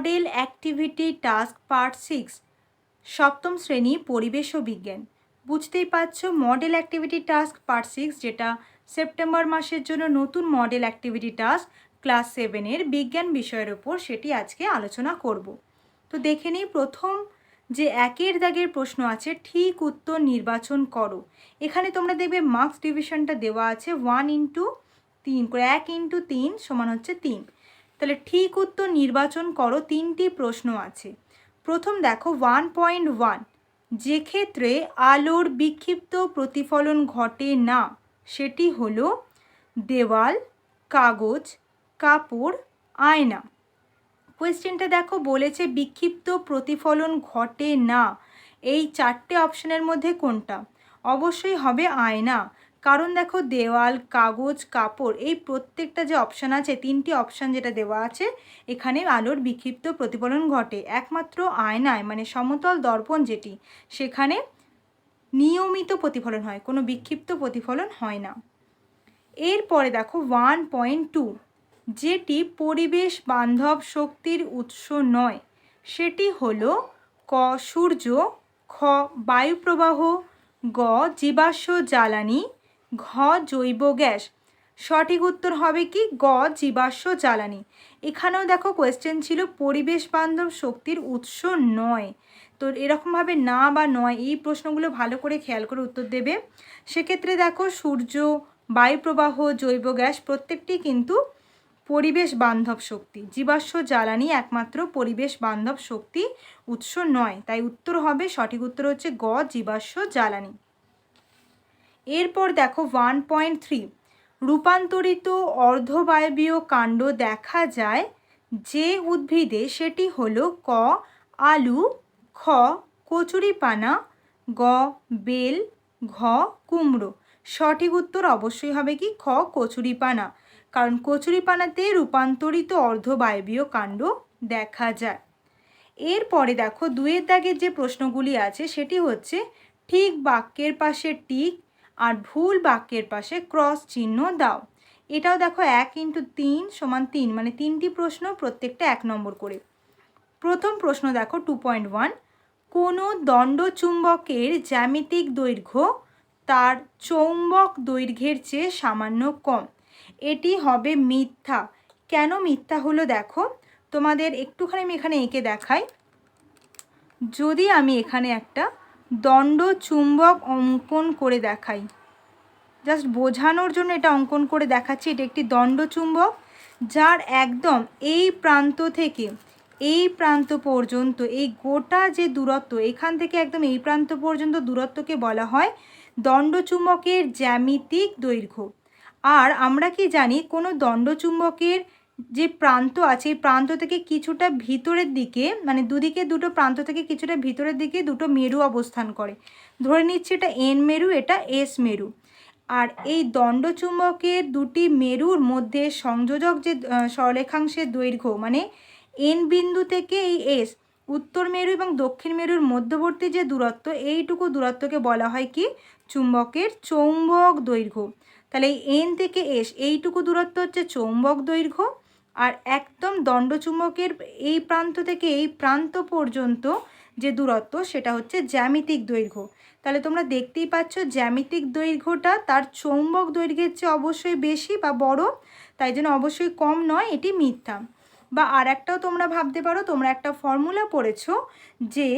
Model activity task part 6 সপ্তম শ্রেণী পরিবেশ ও বিজ্ঞান। বুঝতেই পারছো মডেল অ্যাক্টিভিটি টাস্ক পার্ট 6 যেটা সেপ্টেম্বর মাসের জন্য নতুন মডেল অ্যাক্টিভিটি টাস্ক ক্লাস 7-এর বিজ্ঞান বিষয়ের ওপর, সেটি আজকে আলোচনা করব। তো দেখে নিই, প্রথম যে একের দাগের প্রশ্ন আছে, ঠিক উত্তর নির্বাচন করো। এখানে তোমরা দেখবে মার্কস ডিভিশনটা দেওয়া আছে 1/3 করে, 1/3 সমান হচ্ছে 3। তাহলে ঠিক উত্তর নির্বাচন করো। তিনটি প্রশ্ন আছে। প্রথম দেখো 1.1, যে ক্ষেত্রে আলোর বিক্ষিপ্ত প্রতিফলন ঘটে না সেটি হলো দেওয়াল, কাগজ, কাপড়, আয়না। কোয়েশ্চেনটা দেখো, বলেছে বিক্ষিপ্ত প্রতিফলন ঘটে না, এই চারটে অপশনের মধ্যে কোনটা? অবশ্যই হবে আয়না। কারণ দেখো দেওয়াল, কাগজ, কাপড়, এই প্রত্যেকটা যে অপশান আছে, তিনটি অপশান যেটা দেওয়া আছে, এখানে আলোর বিক্ষিপ্ত প্রতিফলন ঘটে। একমাত্র আয়নায় মানে সমতল দর্পণ যেটি, সেখানে নিয়মিত প্রতিফলন হয়, কোনো বিক্ষিপ্ত প্রতিফলন হয় না। এরপরে দেখো 1.2, যেটি পরিবেশ বান্ধব শক্তির উৎস নয় সেটি হলো ক সূর্য, খ বায়ুপ্রবাহ, গ জীবাশ্ম জ্বালানি, ঘ জৈব গ্যাস। সঠিক উত্তর হবে কি গ জীবাশ্ম জ্বালানি। এখানেও দেখো কোয়েশ্চেন ছিল পরিবেশ বান্ধব শক্তির উৎস নয়, তো এরকমভাবে না বা নয় এই প্রশ্নগুলো ভালো করে খেয়াল করে উত্তর দেবে। সেক্ষেত্রে দেখো সূর্য, বায়ুপ্রবাহ, জৈব গ্যাস প্রত্যেকটি কিন্তু পরিবেশ বান্ধব শক্তি। জীবাশ্ম জ্বালানি একমাত্র পরিবেশ বান্ধব শক্তি উৎস নয়, তাই উত্তর হবে, সঠিক উত্তর হচ্ছে গ জীবাশ্ম জ্বালানি। এরপর দেখো 1.3, রূপান্তরিত অর্ধবায়বীয় কাণ্ড দেখা যায় যে উদ্ভিদে সেটি হলো ক আলু, খ কচুরিপানা, গ বেল, ঘ কুমড়ো। সঠিক উত্তর অবশ্যই হবে কি খ কচুরিপানা, কারণ কচুরিপানাতে রূপান্তরিত অর্ধবায়বীয় কাণ্ড দেখা যায়। এরপরে দেখো দুয়ের দাগের যে প্রশ্নগুলি আছে সেটি হচ্ছে ঠিক বাক্যের পাশে টিক আর ভুল বাক্যের পাশে ক্রস চিহ্ন দাও। এটাও দেখো 1/3 সমান 3, মানে তিনটি প্রশ্ন, প্রত্যেকটা 1 নম্বর করে। প্রথম প্রশ্ন দেখো 2.1, কোনো দণ্ডচুম্বকের জ্যামিতিক দৈর্ঘ্য তার চৌম্বক দৈর্ঘ্যের চেয়ে সামান্য কম। এটি হবে মিথ্যা। কেন মিথ্যা হলো দেখো, তোমাদের একটুখানি আমি এখানে এঁকে দেখাই। যদি আমি এখানে একটা দণ্ডচুম্বক অঙ্কন করে দেখাই, জাস্ট বোঝানোর জন্য এটা অঙ্কন করে দেখাচ্ছি। এটা একটি দণ্ডচুম্বক যার একদম এই প্রান্ত থেকে এই প্রান্ত পর্যন্ত এই গোটা যে দূরত্ব, এখান থেকে একদম এই প্রান্ত পর্যন্ত দূরত্বকে বলা হয় দণ্ডচুম্বকের জ্যামিতিক দৈর্ঘ্য। আর আমরা কি জানি, কোনো দণ্ডচুম্বকের যে প্রান্ত আছে, এই প্রান্ত থেকে কিছুটা ভিতরের দিকে, মানে দুদিকে দুটো প্রান্ত থেকে কিছুটা ভিতরের দিকে দুটো মেরু অবস্থান করে। ধরে নিচ্ছি এটা এন মেরু, এটা এস মেরু। আর এই দণ্ডচুম্বকের দুটি মেরুর মধ্যে সংযোজক যে সরলেখাংশের দৈর্ঘ্য, মানে এন বিন্দু থেকে এই এস, উত্তর মেরু এবং দক্ষিণ মেরুর মধ্যবর্তী যে দূরত্ব, এইটুকু দূরত্বকে বলা হয় কি চুম্বকের চৌম্বক দৈর্ঘ্য। তাহলে এই এন থেকে এস এইটুকু দূরত্ব হচ্ছে চৌম্বক দৈর্ঘ্য, আর একদম দণ্ডচুম্বকের এই প্রান্ত থেকে এই প্রান্ত পর্যন্ত যে দূরত্ব সেটা হচ্ছে জ্যামিতিক দৈর্ঘ্য। তাহলে তোমরা দেখতেই পাচ্ছ জ্যামিতিক দৈর্ঘ্যটা তার চৌম্বক দৈর্ঘ্যের চেয়ে অবশ্যই বেশি বা বড়, তাই জন্য অবশ্যই কম নয়, এটি মিথ্যা। বা আর একটাও তোমরা ভাবতে পারো, তোমরা একটা ফর্মুলা পড়েছো যে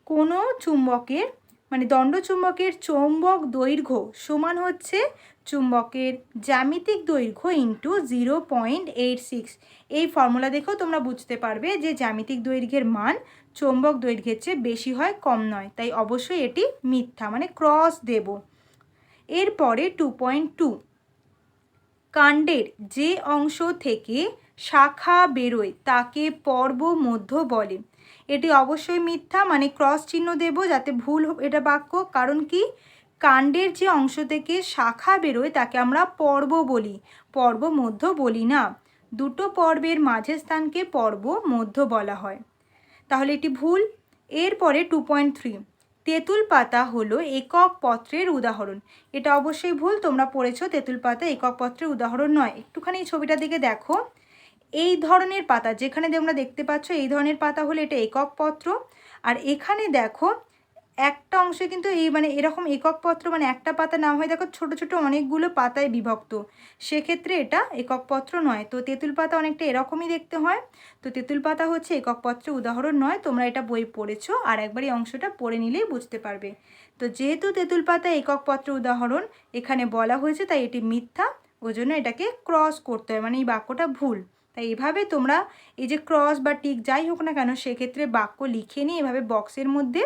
কোনো চুম্বকের মানে দণ্ডচুম্বকের চৌম্বক দৈর্ঘ্য সমান হচ্ছে চুম্বকের জ্যামিতিক দৈর্ঘ্য ইন্টু 0.86। এই ফর্মুলা দেখেও তোমরা বুঝতে পারবে যে জ্যামিতিক দৈর্ঘ্যের মান চৌম্বক দৈর্ঘ্যের চেয়ে বেশি হয়, কম নয়, তাই অবশ্যই এটি মিথ্যা, মানে ক্রস দেব। এরপরে 2.2, কাণ্ডের যে অংশ থেকে শাখা বেরোয় তাকে পর্ব মধ্য বলে। এটি অবশ্যই মিথ্যা, মানে ক্রস চিহ্ন দেব যাতে ভুল এটা বাক্য। কারণ কি, কাণ্ডের যে অংশ থেকে শাখা বেরোয় তাকে আমরা পর্ব বলি, পর্ব মধ্য বলি না। দুটো পর্বের মাঝের স্থানকে পর্ব মধ্য বলা হয়, তাহলে এটি ভুল। এরপরে 2.3, তেঁতুল পাতা হলো একক পত্রের উদাহরণ। এটা অবশ্যই ভুল, তোমরা পড়েছো তেঁতুল পাতা একক পত্রের উদাহরণ নয়। একটুখানি ছবিটা দিকে দেখো, এই ধরনের পাতা, যেখানে তোমরা দেখতে পাচ্ছ এই ধরনের পাতা হলে এটা একক পত্র। আর এখানে দেখো একটা অংশে কিন্তু এই মানে এরকম একক পত্র মানে একটা পাতা না হয় দেখো ছোট ছোট অনেকগুলো পাতায় বিভক্ত, সেক্ষেত্রে এটা একক পত্র নয়। তো তেঁতুল পাতা অনেকটা এরকমই দেখতে হয়। তো তেঁতুল পাতা হচ্ছে একক পত্রের উদাহরণ নয়। তোমরা এটা বই পড়েছো, আর একবার এই অংশটা পড়ে নিলেই বুঝতে পারবে। তো যেহেতু তেঁতুল পাতা একক পত্রের উদাহরণ এখানে বলা হয়েছে, তাই এটি মিথ্যা, ওই জন্য এটাকে ক্রস করতে হয়, মানে এই বাক্যটা ভুল। তাই এভাবে তোমরা এই যে ক্রস বা টিক যাই হোক না কেন, সেক্ষেত্রে বাক্য লিখে নিয়ে এভাবে বক্সের মধ্যে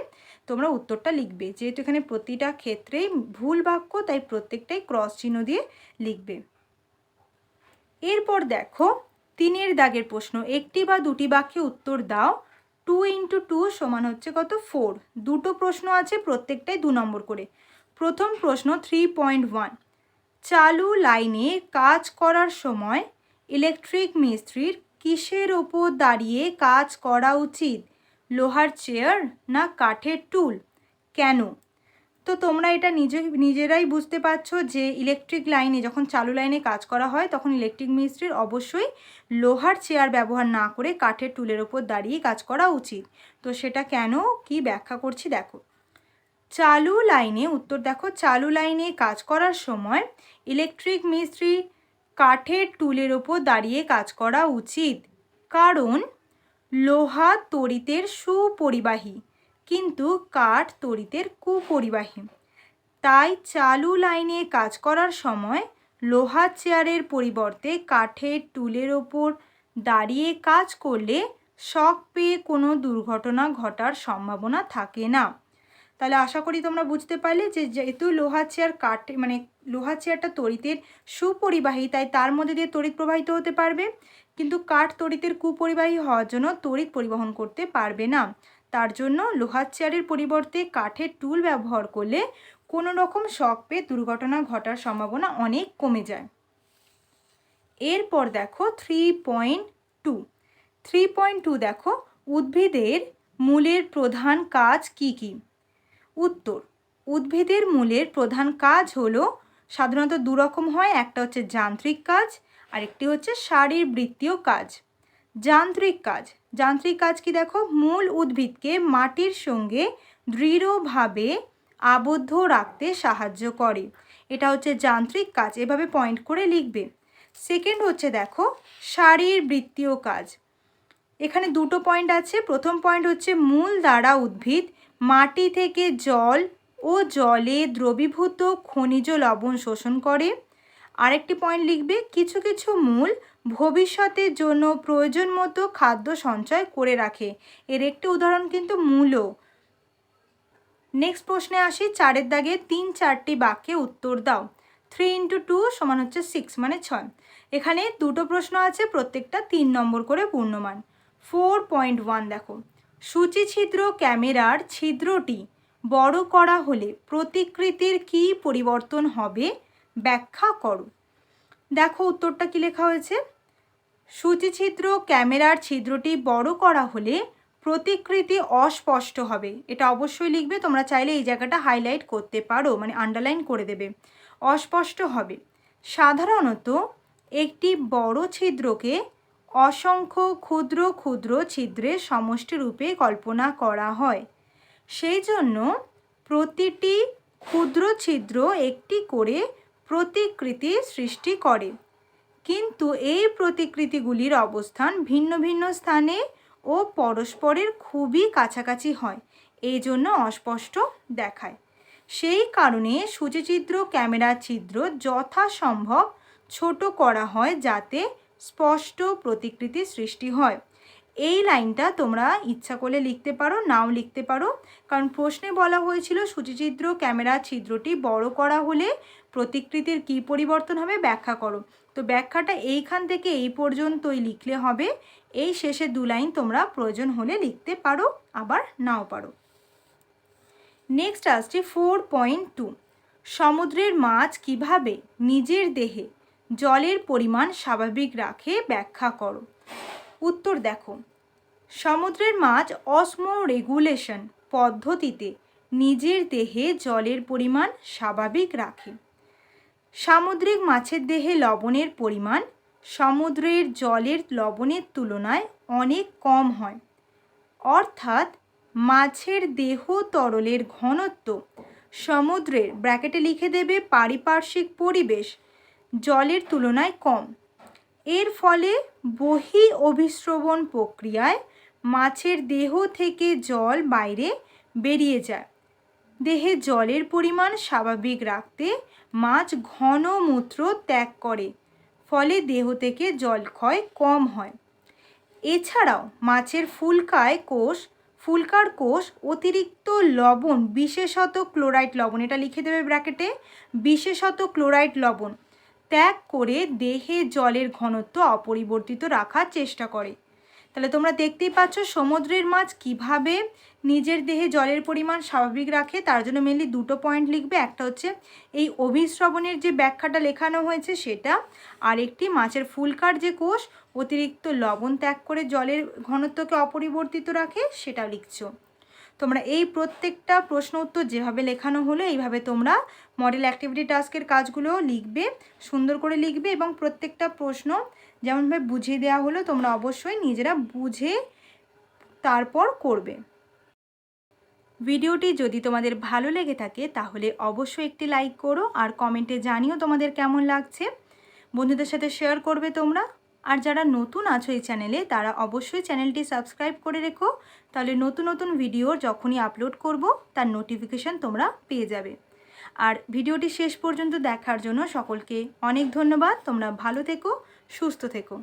তোমরা উত্তরটা লিখবে। যেহেতু এখানে প্রতিটা ক্ষেত্রেই ভুল বাক্য, তাই প্রত্যেকটাই ক্রস চিহ্ন দিয়ে লিখবে। এরপর দেখো 3 দাগের প্রশ্ন, একটি বা দুটি বাক্যে উত্তর দাও। 2 × 2 সমান হচ্ছে কত? 4। দুটো প্রশ্ন আছে, প্রত্যেকটাই 2 নম্বর করে। প্রথম প্রশ্ন 3.1, চালু লাইনে কাজ করার সময় ইলেকট্রিক মিস্ত্রির কিসের ওপর দাঁড়িয়ে কাজ করা উচিত? লোহার চেয়ার না কাঠের টুল? কেন? তো তোমরা এটা নিজেরাই বুঝতে পারছো যে ইলেকট্রিক লাইনে যখন চালু লাইনে কাজ করা হয় তখন ইলেকট্রিক মিস্ত্রির অবশ্যই লোহার চেয়ার ব্যবহার না করে কাঠের টুলের ওপর দাঁড়িয়ে কাজ করা উচিত। তো সেটা কেন, কি ব্যাখ্যা করছি দেখো। চালু লাইনে, উত্তর দেখো, চালু লাইনে কাজ করার সময় ইলেকট্রিক মিস্ত্রি কাঠের টুলের ওপর দাঁড়িয়ে কাজ করা উচিত, কারণ লোহা তড়িতের সুপরিবাহী কিন্তু কাঠ তড়িতের কুপরিবাহী। তাই চালু লাইনে কাজ করার সময় লোহার চেয়ারের পরিবর্তে কাঠের টুলের ওপর দাঁড়িয়ে কাজ করলে শক পেয়ে কোনো দুর্ঘটনা ঘটার সম্ভাবনা থাকে না। তাহলে আশা করি তোমরা বুঝতে পারলে যে যেহেতু লোহার চেয়ার মানে লোহার চেয়ারটা তড়িতের সুপরিবাহী, তাই তার মধ্যে দিয়ে তড়িৎ প্রবাহিত হতে পারবে, কিন্তু কাঠ তড়িতের কুপরিবাহী হওয়ার জন্য তড়িৎ পরিবহন করতে পারবে না। তার জন্য লোহার চেয়ারের পরিবর্তে কাঠের টুল ব্যবহার করলে কোনো রকম শক পেয়ে দুর্ঘটনা ঘটার সম্ভাবনা অনেক কমে যায়। এরপর দেখো 3.2 দেখো, উদ্ভিদের মূলের প্রধান কাজ কি কি? উত্তর, উদ্ভিদের মূলের প্রধান কাজ হলো সাধারণত 2 রকম হয়, একটা হচ্ছে যান্ত্রিক কাজ আর একটি হচ্ছে শারীরবৃত্তীয় কাজ। যান্ত্রিক কাজ কি দেখো, মূল উদ্ভিদকে মাটির সঙ্গে দৃঢ়ভাবে আবদ্ধ রাখতে সাহায্য করে, এটা হচ্ছে যান্ত্রিক কাজ, এভাবে পয়েন্ট করে লিখবে। সেকেন্ড হচ্ছে দেখো শারীরবৃত্তীয় কাজ, এখানে দুটো পয়েন্ট আছে। প্রথম পয়েন্ট হচ্ছে মূল দ্বারা উদ্ভিদ মাটি থেকে জল ও জলে দ্রবীভূত খনিজ লবণ শোষণ করে। আরেকটি পয়েন্ট লিখবে, কিছু কিছু মূল ভবিষ্যতের জন্য প্রয়োজন মতো খাদ্য সঞ্চয় করে রাখে, এর একটি উদাহরণ কিন্তু মূলও। নেক্সট প্রশ্নে আসি, 4 দাগে 3-4টি বাক্যে উত্তর দাও। 3 × 2 সমান হচ্ছে 6 মানে 6। এখানে দুটো প্রশ্ন আছে, প্রত্যেকটা 3 নম্বর করে পূর্ণমান। 4.1 দেখো, সূচিছিদ্র ক্যামেরার ছিদ্রটি বড় করা হলে প্রতিকৃতির কি পরিবর্তন হবে? ব্যাখ্যা করো। দেখো উত্তরটা কি লেখা হয়েছে, সূচিছিদ্র ক্যামেরার ছিদ্রটি বড় করা হলে প্রতিকৃতি অস্পষ্ট হবে, এটা অবশ্যই লিখবে। তোমরা চাইলে এই জায়গাটা হাইলাইট করতে পারো, মানে আন্ডারলাইন করে দেবে। অস্পষ্ট হবে, সাধারণত একটি বড় ছিদ্রকে অসংখ্য ক্ষুদ্র ক্ষুদ্র ছিদ্রের সমষ্টি রূপে কল্পনা করা হয়, সেই জন্য প্রতিটি ক্ষুদ্র ছিদ্র একটি করে প্রতিকৃতি সৃষ্টি করে, কিন্তু এই প্রতিকৃতিগুলির অবস্থান ভিন্ন ভিন্ন স্থানে ও পরস্পরের খুবই কাছাকাছি হয়, এই জন্য অস্পষ্ট দেখায়। সেই কারণে সূচিছিদ্র ক্যামেরার ছিদ্র যথাসম্ভব ছোট করা হয় যাতে স্পষ্ট প্রতিকৃতি সৃষ্টি হয়। এই লাইনটা তোমরা ইচ্ছা করলে লিখতে পারো, নাও লিখতে পারো, কারণ প্রশ্নে বলা হয়েছিল সূচিছিদ্র ক্যামেরার ছিদ্রটি বড় করা হলে প্রতিকৃতির কী পরিবর্তন হবে ব্যাখ্যা করো। তো ব্যাখ্যাটা এইখান থেকে এই পর্যন্তই লিখলে হবে, এই শেষে 2 লাইন তোমরা প্রয়োজন হলে লিখতে পারো, আবার নাও পারো। নেক্সট আসছে 4.2, সমুদ্রের মাছ কিভাবে নিজের দেহে জলের পরিমাণ স্বাভাবিক রাখে? ব্যাখ্যা করো। উত্তর দেখো, সমুদ্রের মাছ অসমো রেগুলেশন পদ্ধতিতে নিজের দেহে জলের পরিমাণ স্বাভাবিক রাখে। সামুদ্রিক মাছের দেহে লবণের পরিমাণ সমুদ্রের জলের লবণের তুলনায় অনেক কম হয়। অর্থাৎ মাছের দেহ তরলের ঘনত্ব সমুদ্রের ব্র্যাকেটে লিখে দেবে পারিপার্শ্বিক পরিবেশ জলের তুলনায় কম। এর ফলে বহি অভিস্রবণ প্রক্রিয়ায় মাছের দেহ থেকে জল বাইরে বেরিয়ে যায়। দেহে জলের পরিমাণ স্বাভাবিক রাখতে মাছ ঘন মূত্র ত্যাগ করে, ফলে দেহ থেকে জল ক্ষয় কম হয়। এছাড়াও মাছের ফুলকার কোষ অতিরিক্ত লবণ, বিশেষত ক্লোরাইড লবণ, এটা লিখে দেবে ব্র্যাকেটে, বিশেষত ক্লোরাইড লবণ ত্যাগ করে দেহে জলের ঘনত্ব অপরিবর্তিত রাখার চেষ্টা করে। তাহলে তোমরা দেখতেই পাচ্ছ সমুদ্রের মাছ কিভাবে নিজের দেহে জলের পরিমাণ স্বাভাবিক রাখে। তার জন্য মেনলি দুটো পয়েন্ট লিখবে, একটা হচ্ছে এই অভিস্রবণের যে ব্যাখ্যাটা লেখানো হয়েছে সেটা, আর একটি মাছের ফুলকার যে কোষ অতিরিক্ত লবণ ত্যাগ করে জলের ঘনত্বকে অপরিবর্তিত রাখে সেটা লিখছো। তোমরা এই প্রত্যেকটা প্রশ্ন উত্তর যেভাবে লেখানো হলো এইভাবে তোমরা মডেল অ্যাক্টিভিটি টাস্কের কাজগুলো লিখবে, সুন্দর করে লিখবে, এবং প্রত্যেকটা প্রশ্ন যেমনভাবে বুঝিয়ে দেওয়া হলো তোমরা অবশ্যই নিজেরা বুঝে তারপর করবে। ভিডিওটি যদি তোমাদের ভালো লেগে থাকে তাহলে অবশ্যই একটি লাইক করো, আর কমেন্টে জানিও তোমাদের কেমন লাগছে। বন্ধুদের সাথে শেয়ার করবে তোমরা। আর যারা নতুন আছো এই চ্যানেলে তারা অবশ্যই চ্যানেলটি সাবস্ক্রাইব করে রেখো, তাহলে নতুন নতুন ভিডিও যখনই আপলোড করব তার নোটিফিকেশান তোমরা পেয়ে যাবে। আর ভিডিওটি শেষ পর্যন্ত দেখার জন্য সকলকে অনেক ধন্যবাদ। তোমরা ভালো থেকো, সুস্থ থেকো।